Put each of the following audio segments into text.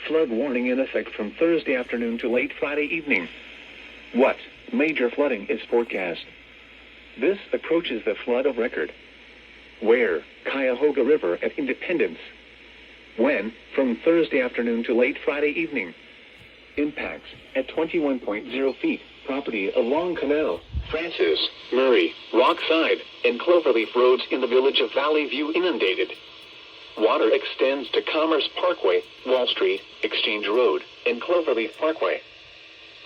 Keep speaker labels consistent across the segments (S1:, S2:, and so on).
S1: Flood warning in effect from Thursday afternoon to late Friday evening. What? Major flooding is forecast. This approaches the flood of record. Where? Cuyahoga River at Independence. When? From Thursday afternoon to late Friday evening. Impacts at 21.0 feet. Property along Canal, Francis, Murray, Rockside, and Cloverleaf roads in the village of Valley View inundated. Water extends to Commerce Parkway, Wall Street, Exchange Road, and Cloverleaf Parkway.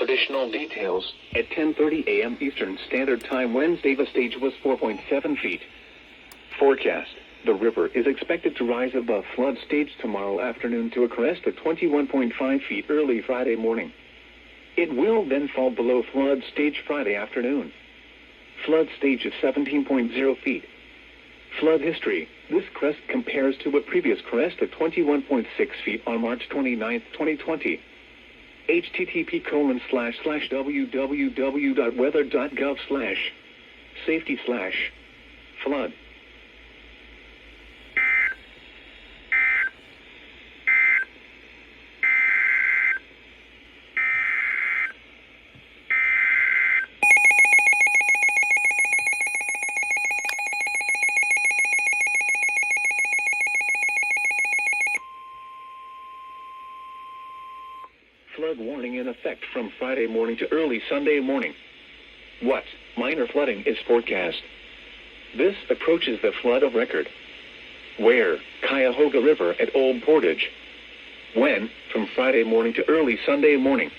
S1: Additional details, at 10:30 a.m. Eastern Standard Time Wednesday the stage was 4.7 feet. Forecast, the river is expected to rise above flood stage tomorrow afternoon to a crest of 21.5 feet early Friday morning. It will then fall below flood stage Friday afternoon. Flood stage is 17.0 feet. Flood history, this crest compares to a previous crest of 21.6 feet on March 29, 2020. http://www.weather.gov/safety/flood. Flood warning in effect from Friday morning to early Sunday morning. What? Minor flooding is forecast. This approaches the flood of record. Where? Cuyahoga River at Old Portage. When? From Friday morning to early Sunday morning.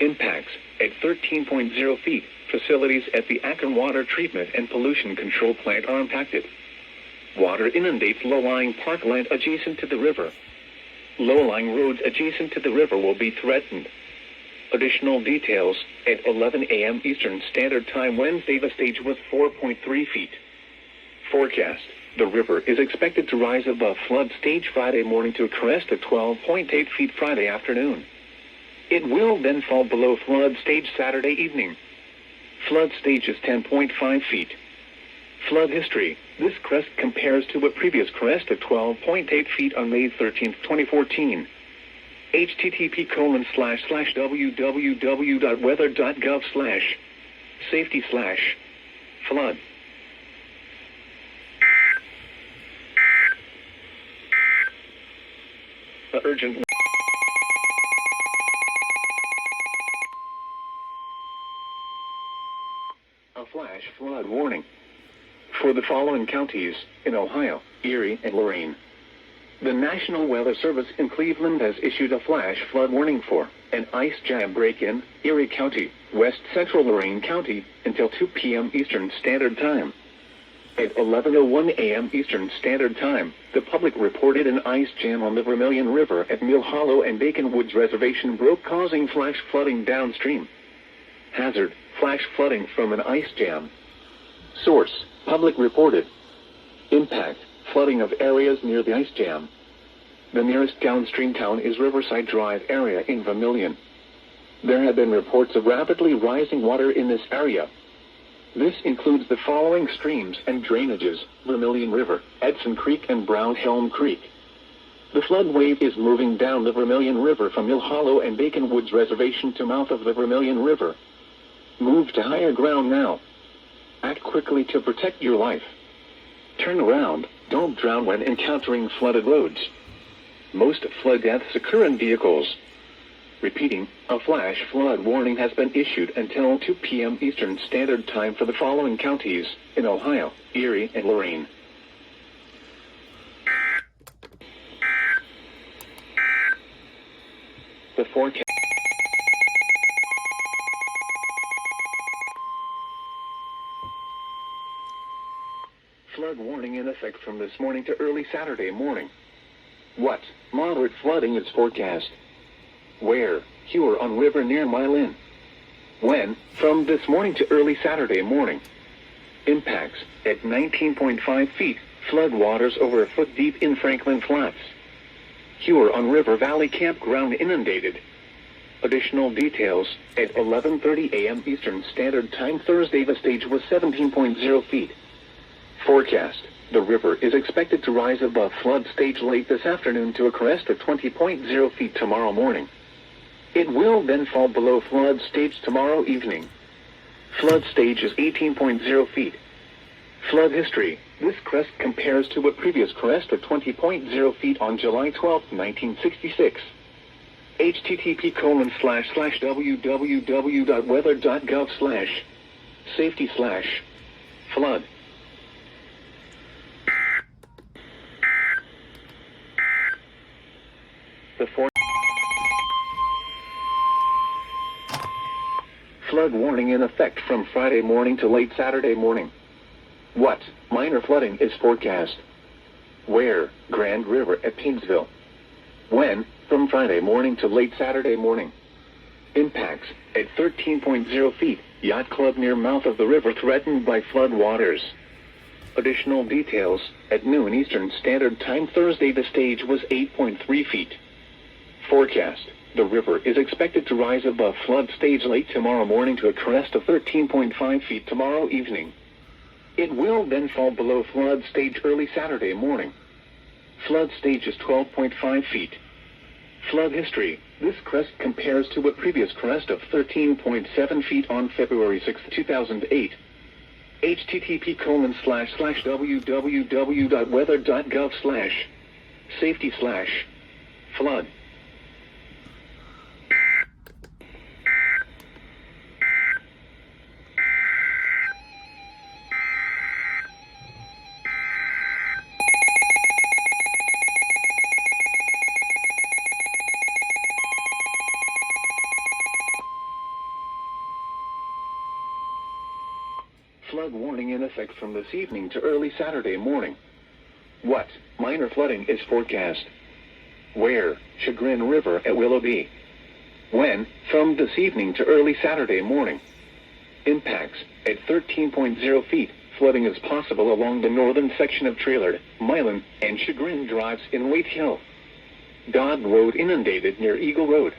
S1: Impacts at 13.0 feet. Facilities at the Akron Water Treatment and Pollution Control Plant are impacted. Water inundates low-lying parkland adjacent to the river. Low-lying roads adjacent to the river will be threatened. Additional details, at 11 a.m. Eastern Standard Time Wednesday the stage was 4.3 feet. Forecast, the river is expected to rise above flood stage Friday morning to a crest of 12.8 feet Friday afternoon. It will then fall below flood stage Saturday evening. Flood stage is 10.5 feet. Flood history, this crest compares to a previous crest of 12.8 feet on May 13, 2014. http://www.weather.gov/safety/flood. Urgent. A flash flood warning for the following counties in Ohio, Erie, and Lorain. The National Weather Service in Cleveland has issued a flash flood warning for an ice jam break-in, Erie County, West Central Lorain County, until 2 p.m. Eastern Standard Time. At 11:01 a.m. Eastern Standard Time, the public reported an ice jam on the Vermilion River at Mill Hollow and Bacon Woods Reservation broke, causing flash flooding downstream. Hazard, flash flooding from an ice jam. Source, public reported. Impact, flooding of areas near the ice jam. The nearest downstream town is Riverside Drive area in Vermilion. There have been reports of rapidly rising water in this area. This includes the following streams and drainages: Vermilion River, Edson Creek, and Brown Helm Creek. The flood wave is moving down the Vermilion River from Mill Hollow and Bacon Woods Reservation to mouth of the Vermilion River. Move to higher ground now. Act quickly to protect your life. Turn around. Don't drown when encountering flooded roads. Most flood deaths occur in vehicles. Repeating, a flash flood warning has been issued until 2 p.m. Eastern Standard Time for the following counties in Ohio, Erie, and Lorain. The forecast. Flood warning in effect from this morning to early Saturday morning. What? Moderate flooding is forecast. Where? Huron River near Milan. When? From this morning to early Saturday morning. Impacts at 19.5 feet. Flood waters over a foot deep in Franklin Flats. Huron River Valley Campground inundated. Additional details, at 11:30 a.m. Eastern Standard Time Thursday the stage was 17.0 feet. Forecast. The river is expected to rise above flood stage late this afternoon to a crest of 20.0 feet tomorrow morning. It will then fall below flood stage tomorrow evening. Flood stage is 18.0 feet. Flood history. This crest compares to a previous crest of 20.0 feet on July 12, 1966. http://www.weather.gov/safety/flood. Flood warning in effect from Friday morning to late Saturday morning. What? Minor flooding is forecast. Where? Grand River at Painesville. When? From Friday morning to late Saturday morning. Impacts at 13.0 feet. Yacht Club near mouth of the river threatened by flood waters. Additional details at noon Eastern Standard Time Thursday. The stage was 8.3 feet. Forecast. The river is expected to rise above flood stage late tomorrow morning to a crest of 13.5 feet tomorrow evening. It will then fall below flood stage early Saturday morning. Flood stage is 12.5 feet. Flood history. This crest compares to a previous crest of 13.7 feet on February 6, 2008. http://www.weather.gov/safety/flood. Flood warning in effect from this evening to early Saturday morning. What? Minor flooding is forecast. Where? Chagrin River at Willoughby. When? From this evening to early Saturday morning. Impacts at 13.0 feet. Flooding is possible along the northern section of Traylord, Milan, and Chagrin Drives in Waite Hill. Dodd Road inundated near Eagle Road.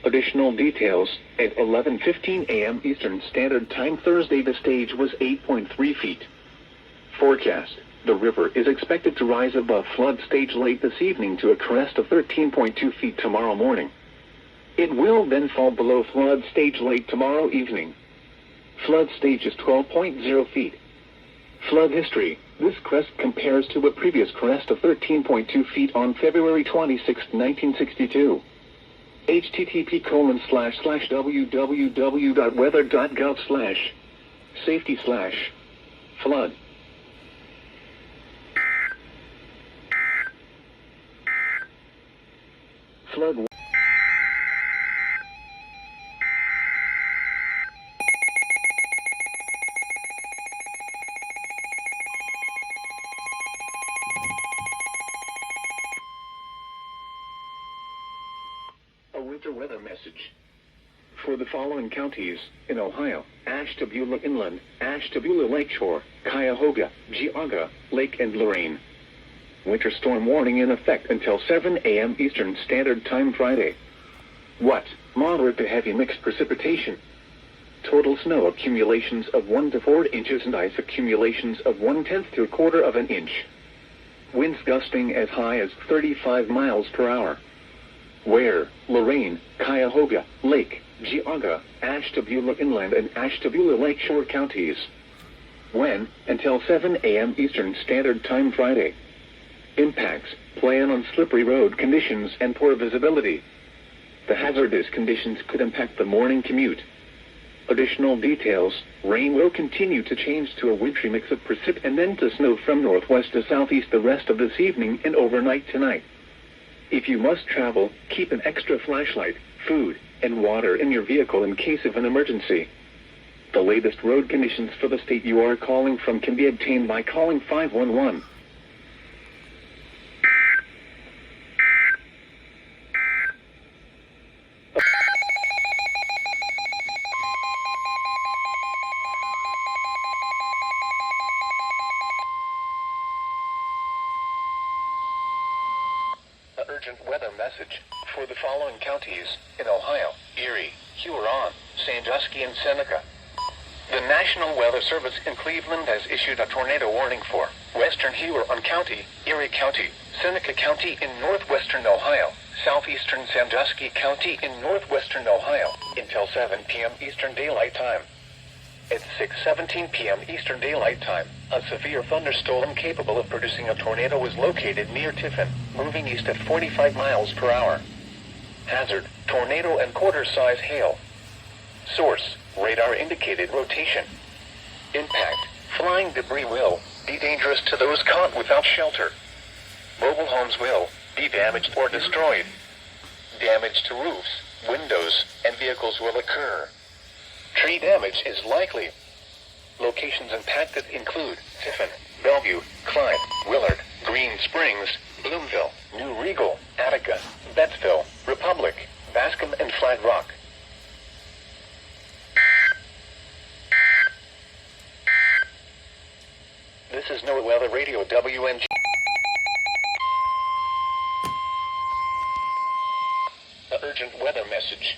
S1: Additional details at 11:15 a.m. Eastern Standard Time Thursday. The stage was 8.3 feet. Forecast. The river is expected to rise above flood stage late this evening to a crest of 13.2 feet tomorrow morning. It will then fall below flood stage late tomorrow evening. Flood stage is 12.0 feet. Flood history. This crest compares to a previous crest of 13.2 feet on February 26, 1962. http://www.weather.gov/safety/flood. Flood. A winter weather message. For the following counties in Ohio: Ashtabula Inland, Ashtabula Lakeshore, Cuyahoga, Geauga, Lake and Lorraine. Winter storm warning in effect until 7 a.m. Eastern Standard Time Friday. What? Moderate to heavy mixed precipitation. Total snow accumulations of 1 to 4 inches and ice accumulations of 1/10 to 1/4 of an inch. Winds gusting as high as 35 miles per hour. Where? Lorraine, Cuyahoga, Lake, Geauga, Ashtabula Inland and Ashtabula Lakeshore counties. When? Until 7 a.m. Eastern Standard Time Friday. Impacts. Plan on slippery road conditions and poor visibility. The hazardous conditions could impact the morning commute. Additional details. Rain will continue to change to a wintry mix of precip and then to snow from northwest to southeast the rest of this evening and overnight tonight. If you must travel, keep an extra flashlight, food, and water in your vehicle in case of an emergency. The latest road conditions for the state you are calling from can be obtained by calling 511. Urgent weather message for the following counties in Ohio: Erie, Huron, Sandusky, and Seneca. The National Weather Service in Cleveland has issued a tornado warning for western Huron County, Erie County, Seneca County in northwestern Ohio, southeastern Sandusky County in northwestern Ohio, until 7 p.m. Eastern Daylight Time. At 6:17 p.m. Eastern Daylight Time, a severe thunderstorm capable of producing a tornado was located near Tiffin, moving east at 45 miles per hour. Hazard, tornado and quarter-size hail. Source, radar indicated rotation. Impact, flying debris will be dangerous to those caught without shelter. Mobile homes will be damaged or destroyed. Damage to roofs, windows, and vehicles will occur. Tree damage is likely. Locations impacted include Tiffin, Bellevue, Clyde, Willard, Green Springs, Bloomville, New Regal, Attica, Bettsville, Republic, Bascom, and Flat Rock. This is NOAA Weather Radio WNG. The urgent weather message.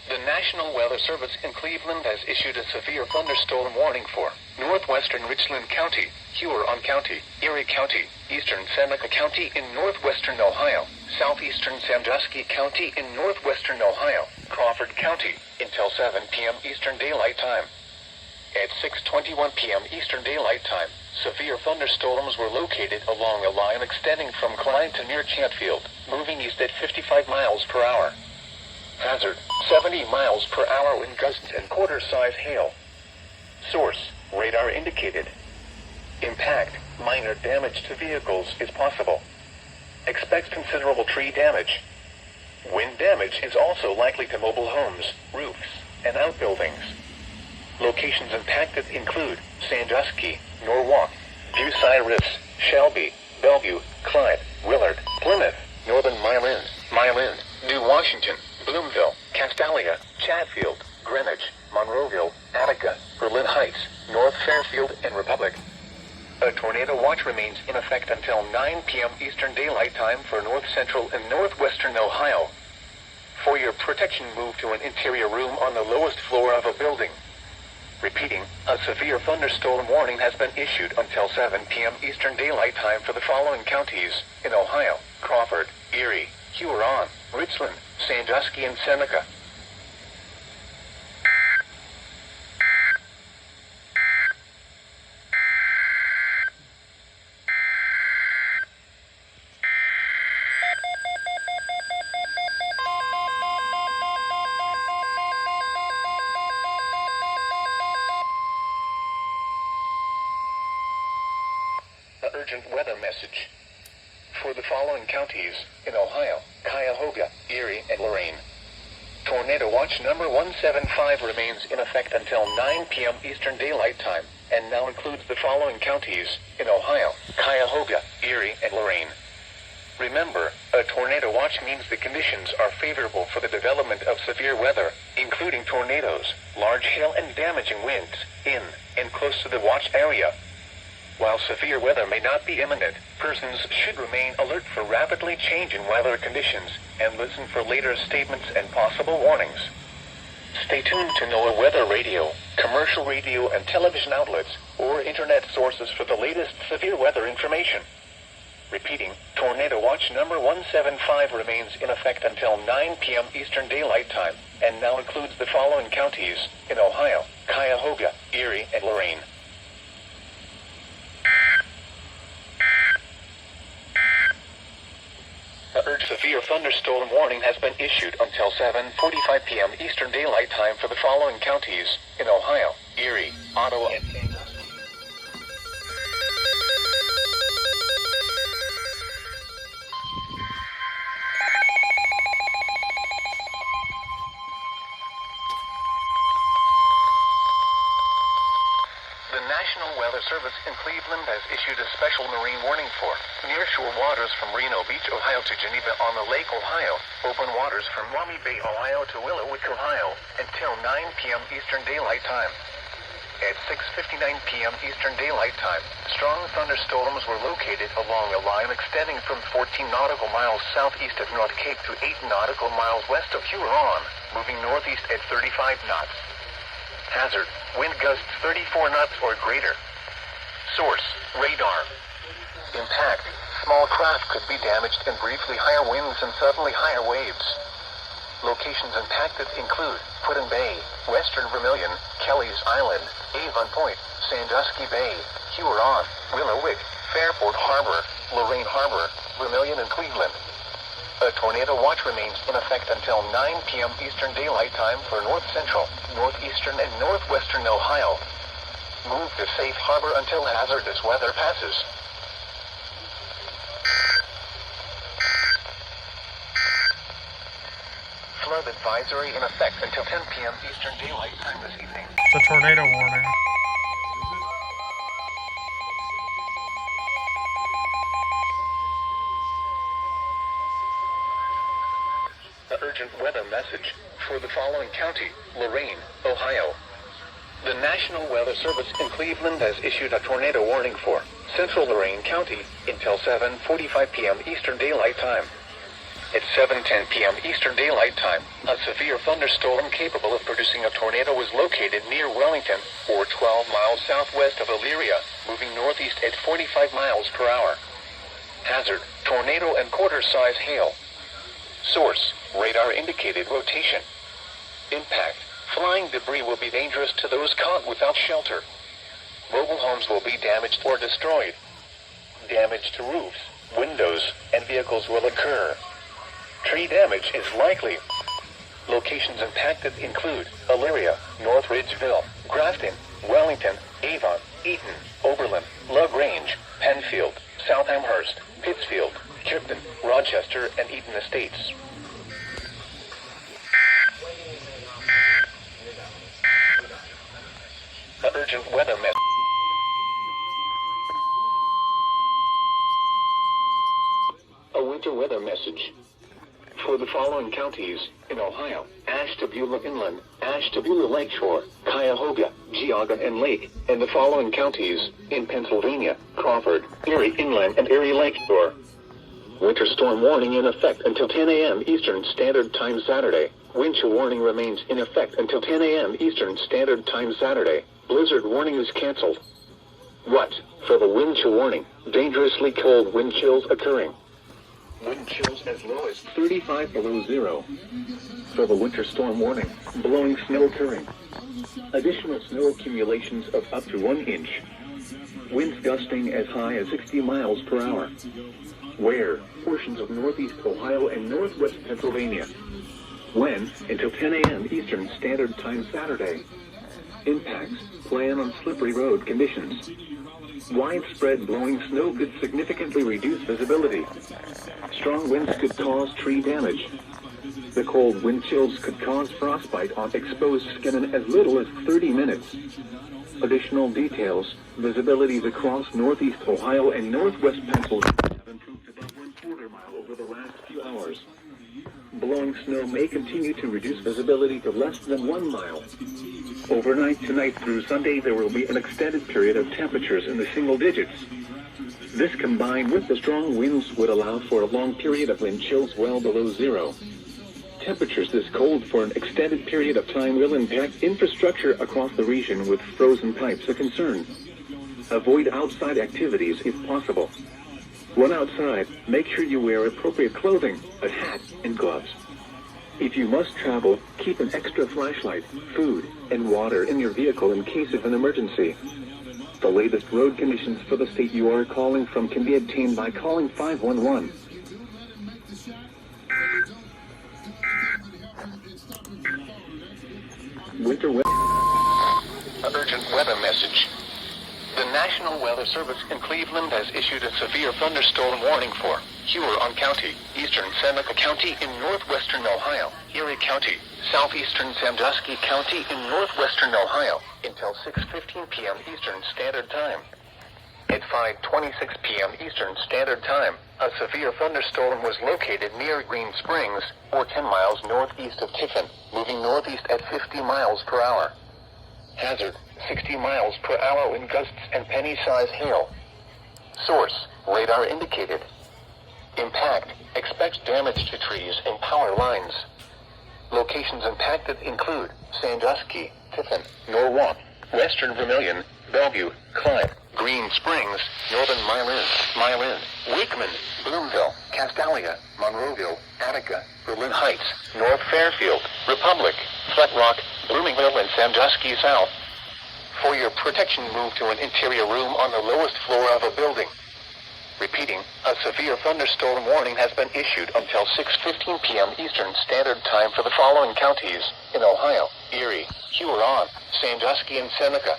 S1: The National Weather Service in Cleveland has issued a severe thunderstorm warning for northwestern Richland County, Huron County, Erie County, eastern Seneca County in northwestern Ohio, southeastern Sandusky County in northwestern Ohio, Crawford County, until 7 p.m. Eastern Daylight Time. At 6:21 p.m. Eastern Daylight Time, severe thunderstorms were located along a line extending from Clyde to near Chatfield, moving east at 55 miles per hour. Hazard, 70 miles per hour wind gusts and quarter-size hail. Source, radar indicated. Impact, minor damage to vehicles is possible. Expect considerable tree damage. Wind damage is also likely to mobile homes, roofs, and outbuildings. Locations impacted include Sandusky, Norwalk, Viewside Ritz, Shelby, Bellevue, Clyde, Willard, Plymouth, Northern Milan, New Washington, Bloomville, Castalia, Chatfield, Greenwich, Monroeville, Attica, Berlin Heights, North Fairfield, and Republic. A tornado watch remains in effect until 9 p.m. Eastern Daylight Time for north central and northwestern Ohio. For your protection, move to an interior room on the lowest floor of a building. Repeating, a severe thunderstorm warning has been issued until 7 p.m. Eastern Daylight Time for the following counties in Ohio: Crawford, Erie, Huron, Richland, Sandusky, and Seneca. The urgent weather message. For the following counties in Ohio: Cuyahoga, Erie, and Lorain. Tornado Watch number 175 remains in effect until 9 p.m. Eastern Daylight Time, and now includes the following counties in Ohio: Cuyahoga, Erie, and Lorain. Remember, a tornado watch means the conditions are favorable for the development of severe weather, including tornadoes, large hail, and damaging winds in and close to the watch area. While severe weather may not be imminent, persons should remain alert for rapidly changing weather conditions and listen for later statements and possible warnings. Stay tuned to NOAA Weather Radio, commercial radio and television outlets, or internet sources for the latest severe weather information. Repeating, Tornado Watch number 175 remains in effect until 9 p.m. Eastern Daylight Time, and now includes the following counties in Ohio: Cuyahoga, Erie, and Lorain. A severe thunderstorm warning has been issued until 7:45 p.m. Eastern Daylight Time for the following counties in Ohio: Erie, Ottawa, and Sandusky. The National Weather Service in Cleveland has issued a special marine warning for nearshore waters from Reno Beach, Ohio to Geneva on the Lake Ohio, open waters from Maumee Bay, Ohio to Willowick, Ohio, until 9 p.m. Eastern Daylight Time. At 6:59 p.m. Eastern Daylight Time, strong thunderstorms were located along a line extending from 14 nautical miles southeast of North Cape to 8 nautical miles west of Huron, moving northeast at 35 knots. Hazard, wind gusts 34 knots or greater. Source, radar. Impact, small craft could be damaged and briefly higher winds and suddenly higher waves. Locations impacted include Putin Bay, Western Vermilion, Kelly's Island, Avon Point, Sandusky Bay, Huron, Willowwick, Fairport Harbor, Lorraine Harbor, Vermilion and Cleveland. A tornado watch remains in effect until 9 p.m. Eastern Daylight Time for north central, northeastern and northwestern Ohio. Move to safe harbor until hazardous weather passes. Flood advisory in effect until 10 p.m. Eastern Daylight Time this evening.
S2: It's a tornado warning.
S1: The urgent weather message for the following county, Lorraine, Ohio. The National Weather Service in Cleveland has issued a tornado warning for Central Lorraine County until 7:45 p.m. Eastern Daylight Time. At 7:10 p.m. Eastern Daylight Time, a severe thunderstorm capable of producing a tornado was located near Wellington, or 12 miles southwest of Elyria, moving northeast at 45 miles per hour. Hazard, tornado and quarter-size hail. Source, radar indicated rotation. Impact, flying debris will be dangerous to those caught without shelter. Mobile homes will be damaged or destroyed. Damage to roofs, windows, and vehicles will occur. Tree damage is likely. Locations impacted include Elyria, North Ridgeville, Grafton, Wellington, Avon, Eaton, Oberlin, LaGrange, Penfield, South Amherst, Pittsfield, Chipton, Rochester, and Eaton Estates. The urgent weather message. A winter weather message for the following counties in Ohio: Ashtabula Inland, Ashtabula Lakeshore, Cuyahoga, Geauga and Lake, and the following counties in Pennsylvania: Crawford, Erie Inland and Erie Lakeshore. Winter storm warning in effect until 10 a.m. Eastern Standard Time Saturday. Wind chill warning remains in effect until 10 a.m. Eastern Standard Time Saturday. Blizzard warning is canceled. What? For the wind chill warning, dangerously cold wind chills occurring. Wind chills as low as 35 below zero. For the winter storm warning, blowing snow occurring. Additional snow accumulations of up to 1 inch. Winds gusting as high as 60 miles per hour. Where? Portions of northeast Ohio and northwest Pennsylvania. When? Until 10 a.m. Eastern Standard Time Saturday. Impacts: plan on slippery road conditions. Widespread blowing snow could significantly reduce visibility. Strong winds could cause tree damage. The cold wind chills could cause frostbite on exposed skin in as little as 30 minutes. Additional details: visibilities across northeast Ohio and northwest Pennsylvania have improved about 1/4 mile over the last few hours. Blowing snow may continue to reduce visibility to less than 1 mile. Overnight tonight through Sunday, there will be an extended period of temperatures in the single digits. This, combined with the strong winds, would allow for a long period of wind chills well below zero. Temperatures this cold for an extended period of time will impact infrastructure across the region, with frozen pipes a concern. Avoid outside activities if possible. When outside, make sure you wear appropriate clothing, a hat, and gloves. If you must travel, keep an extra flashlight, food, and water in your vehicle in case of an emergency. The latest road conditions for the state you are calling from can be obtained by calling 511. Winter weather. Urgent weather message. The National Weather Service in Cleveland has issued a severe thunderstorm warning for Huron County, eastern Seneca County in northwestern Ohio, Erie County, southeastern Sandusky County in northwestern Ohio, until 6:15 p.m. Eastern Standard Time. At 5:26 p.m. Eastern Standard Time, a severe thunderstorm was located near Green Springs, or 10 miles northeast of Tiffin, moving northeast at 50 miles per hour. Hazard: 60 miles per hour wind gusts and penny-size hail. Source: radar indicated. Impact: expect damage to trees and power lines. Locations impacted include Sandusky, Tiffin, Norwalk, Western Vermilion, Bellevue, Clyde, Green Springs, Northern Milan, Wakeman, Bloomville, Castalia, Monroeville, Attica, Berlin Heights, North Fairfield, Republic, Flat Rock, Bloomingville, and Sandusky South. For your protection, move to an interior room on the lowest floor of a building. Repeating, a severe thunderstorm warning has been issued until 6:15 p.m. Eastern Standard Time for the following counties in Ohio: Erie, Huron, Sandusky, and Seneca.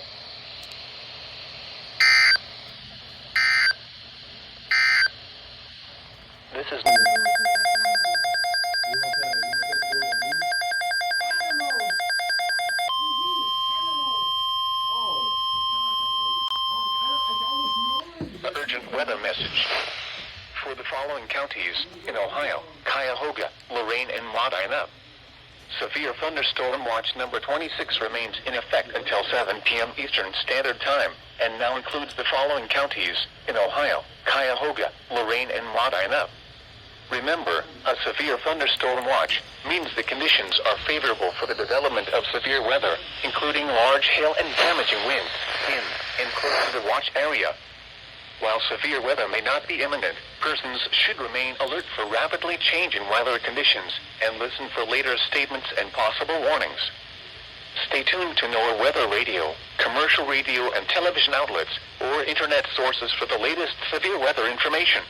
S1: This is... The urgent weather message. For the following counties in Ohio: Cuyahoga, Lorain, and Wadena. Severe thunderstorm watch number 26 remains in effect until 7 p.m. Eastern Standard Time, and now includes the following counties in Ohio: Cuyahoga, Lorain, and Wadena. Remember, a severe thunderstorm watch means the conditions are favorable for the development of severe weather, including large hail and damaging winds in and close to the watch area. While severe weather may not be imminent, persons should remain alert for rapidly changing weather conditions and listen for later statements and possible warnings. Stay tuned to NOAA weather radio, commercial radio and television outlets, or internet sources for the latest severe weather information.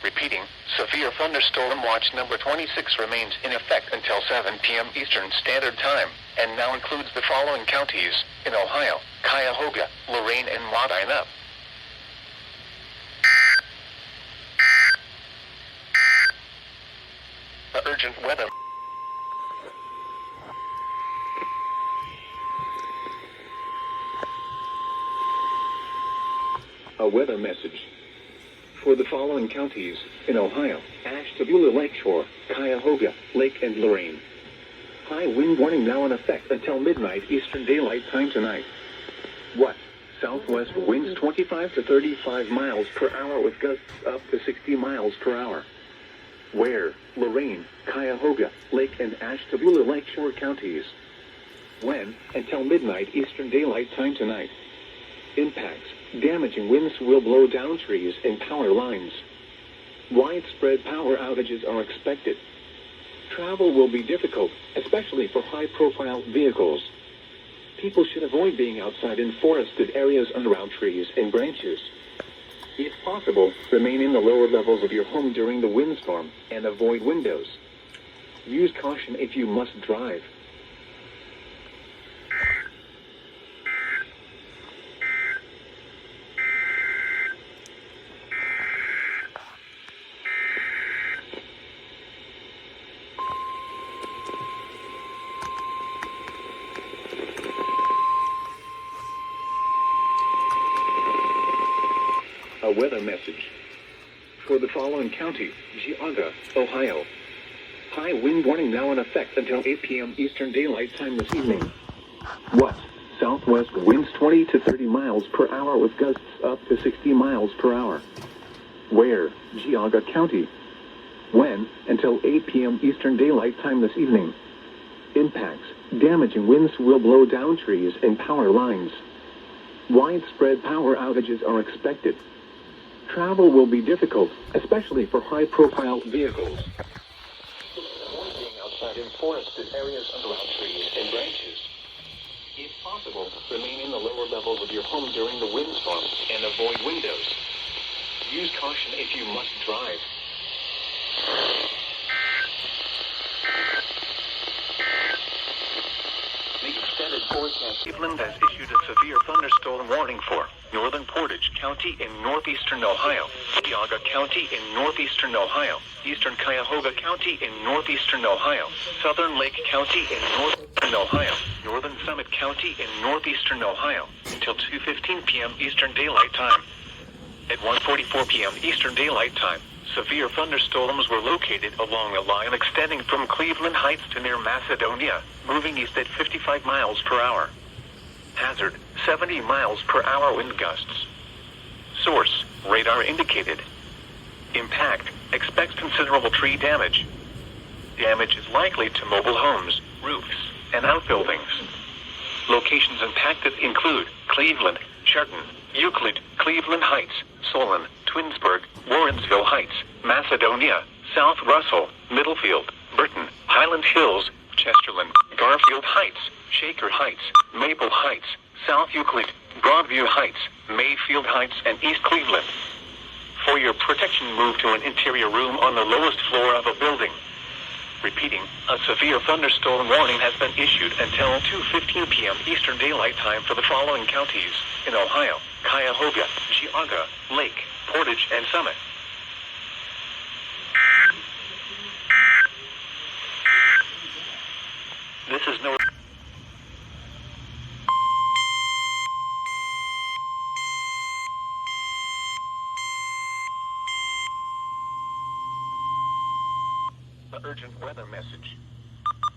S1: Repeating, severe thunderstorm watch number 26 remains in effect until 7 p.m. Eastern Standard Time, and now includes the following counties in Ohio: Cuyahoga, Lorain, and Wadena. The urgent weather. A weather message. For the following counties in Ohio: Ashtabula Lakeshore, Cuyahoga, Lake, and Lorain. High wind warning now in effect until midnight Eastern Daylight Time tonight. What? Southwest winds 25 to 35 miles per hour with gusts up to 60 miles per hour. Where? Lorain, Cuyahoga, Lake, and Ashtabula Lakeshore counties. When? Until midnight Eastern Daylight Time tonight. Impacts: damaging winds will blow down trees and power lines. Widespread power outages are expected. Travel will be difficult, especially for high-profile vehicles. People should avoid being outside in forested areas and around trees and branches. If possible, remain in the lower levels of your home during the windstorm and avoid windows. Use caution if you must drive. A weather message. For the following county: Geauga, Ohio. High wind warning now in effect until 8 p.m. Eastern Daylight Time this evening. What? Southwest winds 20 to 30 miles per hour with gusts up to 60 miles per hour. Where? Geauga County. When? Until 8 p.m. Eastern Daylight Time this evening. Impacts: damaging winds will blow down trees and power lines. Widespread power outages are expected. Travel will be difficult, especially for high-profile vehicles. Avoid being outside in forested areas and around trees and branches. If possible, remain in the lower levels of your home during the windstorm and avoid windows. Use caution if you must drive. The extended forecast. Cleveland has issued a severe thunderstorm warning for northern Portage County in northeastern Ohio, Geauga County in northeastern Ohio, eastern Cuyahoga County in northeastern Ohio, southern Lake County in northern Ohio, northern Summit County in northeastern Ohio, until 2:15 p.m. Eastern Daylight Time. At 1:44 p.m. Eastern Daylight Time, severe thunderstorms were located along a line extending from Cleveland Heights to near Macedonia, moving east at 55 miles per hour. Hazard: 70 miles per hour wind gusts. Source: radar indicated. Impact: expects considerable tree damage. Damage is likely to mobile homes, roofs, and outbuildings. Locations impacted include Cleveland, Churton, Euclid, Cleveland Heights, Solon, Twinsburg, Warrensville Heights, Macedonia, South Russell, Middlefield, Burton, Highland Hills, Chesterland, Garfield Heights, Shaker Heights, Maple Heights, South Euclid, Broadview Heights, Mayfield Heights, and East Cleveland. For your protection, move to an interior room on the lowest floor of a building. Repeating, a severe thunderstorm warning has been issued until 2:15 p.m. Eastern Daylight Time for the following counties in Ohio: Cuyahoga, Geauga, Lake, Portage, and Summit. This is no... Urgent weather message.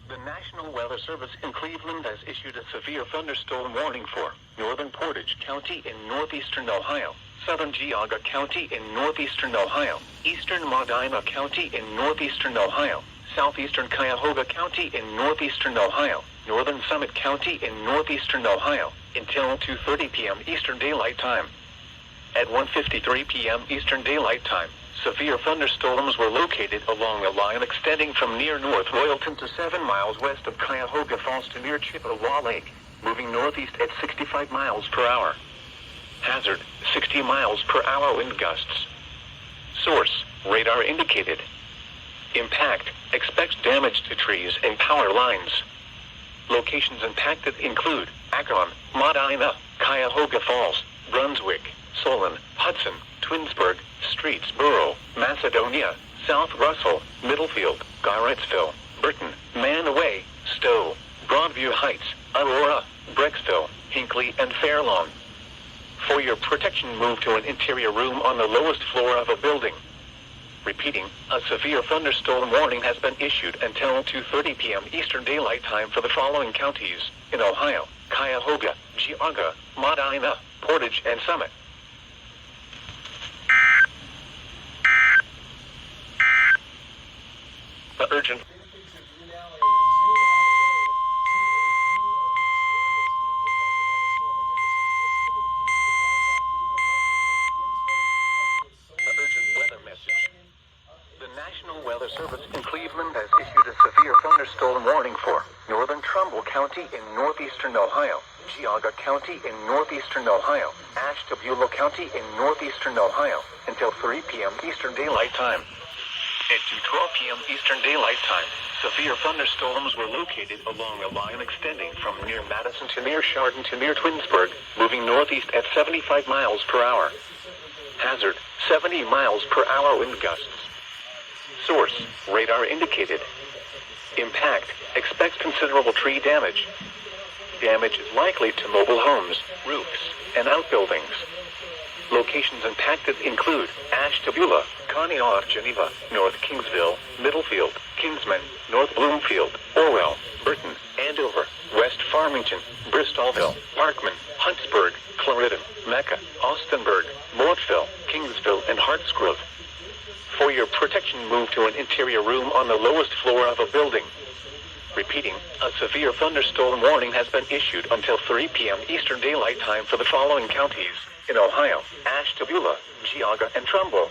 S1: The National Weather Service in Cleveland has issued a severe thunderstorm warning for northern Portage County in northeastern Ohio, southern Geauga County in northeastern Ohio, eastern Medina County in northeastern Ohio, southeastern Cuyahoga County in northeastern Ohio, northern Summit County in northeastern Ohio, until 2:30 p.m. Eastern Daylight Time. At 1:53 p.m. Eastern Daylight Time, severe thunderstorms were located along a line extending from near North Royalton to 7 miles west of Cuyahoga Falls to near Chippewa Lake, moving northeast at 65 miles per hour. Hazard, 60 miles per hour wind gusts. Source, radar indicated. Impact, expects damage to trees and power lines. Locations impacted include Akron, Medina, Cuyahoga Falls, Brunswick, Solon, Hudson, Twinsburg, Streetsboro, Macedonia, South Russell, Middlefield, Garrettsville, Burton, Manaway, Stowe, Broadview Heights, Aurora, Brecksville, Hinckley, and Fairlawn. For your protection, move to an interior room on the lowest floor of a building. Repeating, a severe thunderstorm warning has been issued until 2:30 p.m. Eastern Daylight Time for the following counties in Ohio: Cuyahoga, Geauga, Medina, Portage, and Summit. The urgent... National Weather Service in Cleveland has issued a severe thunderstorm warning for northern Trumbull County in northeastern Ohio, Geauga County in northeastern Ohio, Ashtabula County in northeastern Ohio, until 3 p.m. Eastern Daylight Time. At 2:12 p.m. Eastern Daylight Time, severe thunderstorms were located along a line extending from near Madison to near Chardon to near Twinsburg, moving northeast at 75 miles per hour. Hazard, 70 miles per hour wind gusts. Source, radar indicated. Impact, expects considerable tree damage. Damage is likely to mobile homes, roofs, and outbuildings. Locations impacted include Ashtabula, Conneaut, Geneva, North Kingsville, Middlefield, Kingsman, North Bloomfield, Orwell, Burton, Andover, West Farmington, Bristolville, Parkman, Huntsburg, Clarendon, Mecca, Austinburg, Mortville, Kingsville, and Hartsgrove. For your protection, move to an interior room on the lowest floor of a building. Repeating, a severe thunderstorm warning has been issued until 3 p.m. Eastern Daylight Time for the following counties in Ohio: Ashtabula, Geauga, and Trumbull.